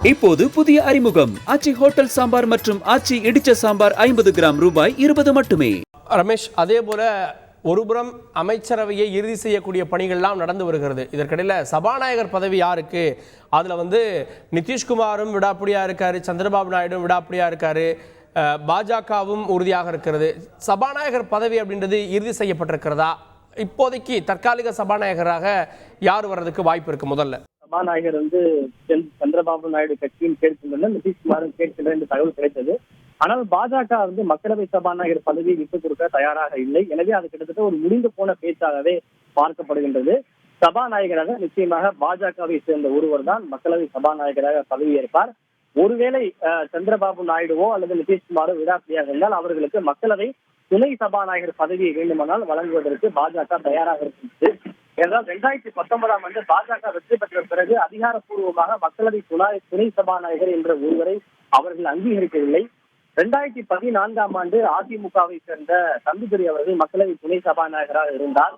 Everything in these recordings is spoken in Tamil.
இப்போது புதிய அறிமுகம் ஆச்சி ஹோட்டல் சாம்பார் மற்றும் ஆச்சி இடிச்ச சாம்பார் 50 கிராம் ரூபாய் 20 மட்டுமே. ரமேஷ், அதே போல ஒருபுறம் அமைச்சரவையை இறுதி செய்யக்கூடிய பணிகள்லாம் நடந்து வருகிறது. இதற்கிடையில் சபாநாயகர் பதவி யாருக்கு? அதில் நிதிஷ்குமாரும் விடாப்பிடியா இருக்காரு, சந்திரபாபு நாயுடும் விடாப்பிடியா இருக்காரு, பாஜகவும் உறுதியாக இருக்கிறது. சபாநாயகர் பதவி அப்படின்றது இறுதி செய்யப்பட்டிருக்கிறதா? இப்போதைக்கு தற்காலிக சபாநாயகராக யார் வர்றதுக்கு வாய்ப்பு இருக்கு? முதல்ல சபாநாயகர் சந்திரபாபு நாயுடு கட்சியும் கேட்கின்றனர், நிதிஷ்குமாரும் கேட்கின்றனர் என்று தகவல் கிடைத்தது. ஆனால் பாஜக மக்களவை சபாநாயகர் பதவியை விட்டுக் கொடுக்க தயாராக இல்லை. எனவே அது கிட்டத்தட்ட ஒரு முடிந்து போன பேச்சாகவே பார்க்கப்படுகின்றது. சபாநாயகராக நிச்சயமாக பாஜகவை சேர்ந்த ஒருவர் தான் மக்களவை சபாநாயகராக பதவியேற்பார். ஒருவேளை சந்திரபாபு நாயுடுவோ அல்லது நிதிஷ்குமாரோ விடாப்பிடியாக இருந்தால் அவர்களுக்கு மக்களவை துணை சபாநாயகர் பதவியை வேண்டுமானால் வழங்குவதற்கு பாஜக தயாராக இருக்கின்றது. என்றால் 2019ஆம் ஆண்டு பாஜக வெற்றி பெற்ற பிறகு அதிகாரப்பூர்வமாக மக்களவை துணை சபாநாயகர் என்ற ஒருவரை அவர்கள் அங்கீகரிக்கவில்லை. 2014ஆம் ஆண்டு அதிமுகவை சேர்ந்த தம்பிதுரை அவர்கள் மக்களவை துணை சபாநாயகராக இருந்தார்.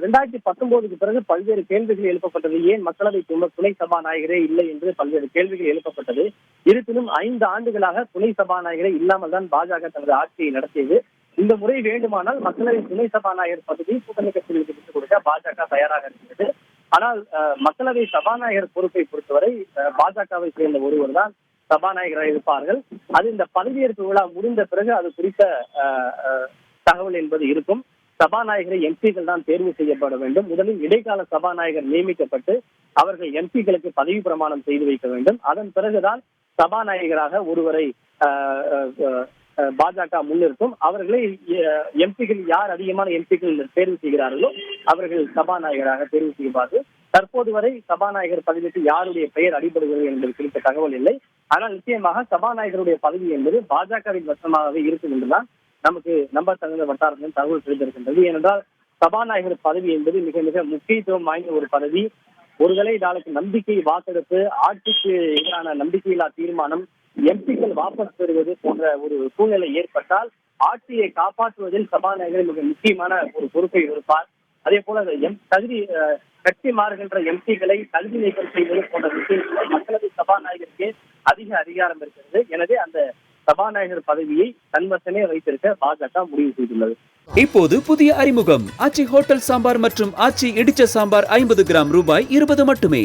2019க்கு பிறகு பல்வேறு கேள்விகள் எழுப்பப்பட்டது. ஏன் மக்களவை துணை சபாநாயகரே இல்லை என்று பல்வேறு கேள்விகள் எழுப்பப்பட்டது. இருப்பினும் 5 ஆண்டுகளாக துணை சபாநாயகரே இல்லாமல் தான் பாஜக தனது ஆட்சியை நடத்தியது. இந்த முறை வேண்டுமானால் மக்களவை துணை சபாநாயகர் பதவி கூட்டணி கட்சிகளுக்கு விட்டுக் கொடுக்க பாஜக தயாராக இருக்கிறது. ஆனால் மக்களவை சபாநாயகர் பொறுப்பை பொறுத்தவரை பாஜகவை சேர்ந்த ஒருவர் தான் சபாநாயகராக இருப்பார்கள். அது இந்த பதவியேற்பு விழா முடிந்த பிறகு அது குறித்த தகவல் என்பது இருக்கும். சபாநாயகரை எம்பிக்கள் தான் தேர்வு செய்யப்பட வேண்டும். முதலில் இடைக்கால சபாநாயகர் நியமிக்கப்பட்டு அவர்கள் எம்பிக்களுக்கு பதவி பிரமாணம் செய்து வைக்க வேண்டும். அதன் பிறகுதான் சபாநாயகராக ஒருவரை பாஜக முன்னிறுத்தும். அவர்களை எம்பிக்கள் யார் அதிகமான எம்பிக்கள் தேர்வு செய்கிறார்களோ அவர்கள் சபாநாயகராக தேர்வு செய்வார்கள். தற்போது வரை சபாநாயகர் பதவிக்கு யாருடைய பெயர் அடிபடுகிறது என்பது குறித்த தகவல் இல்லை. ஆனால் நிச்சயமாக சபாநாயகருடைய பதவி என்பது பாஜகவின் வசமாகவே இருக்கும் என்றுதான் நமக்கு நம்பத்தகுந்த வட்டாரத்திலும் தகவல் தெரிந்திருக்கின்றது. ஏனென்றால் சபாநாயகர் பதவி என்பது மிக மிக முக்கியத்துவம் வாய்ந்த ஒரு பதவி. ஒருவேளை நாளைக்கு நம்பிக்கை வாக்கெடுப்பு, ஆட்சிக்கு எதிரான நம்பிக்கையில்லா தீர்மானம், எம்பிக்கள் வாபஸ் பெறுவது போன்ற ஒரு சூழ்நிலை ஏற்பட்டால் ஆட்சியை காப்பாற்றுவதில் சபாநாயகர் மிக முக்கியமான ஒரு பொறுப்பை இருப்பார். அதே போல கட்சி மாறுகின்ற எம்பிக்களை தகுதி நீக்கம் செய்வது போன்ற விஷயங்கள் மக்களவை சபாநாயகருக்கு அதிக அதிகாரம் இருக்கிறது. எனவே அந்த சபாநாயகர் பதவியை தன்வசமே வைத்திருக்க பாஜக முடிவு செய்துள்ளது. இப்போது புதிய அறிமுகம் ஆச்சி ஹோட்டல் சாம்பார் மற்றும் ஆச்சி இடிச்ச சாம்பார் 50 கிராம் ரூபாய் 20 மட்டுமே.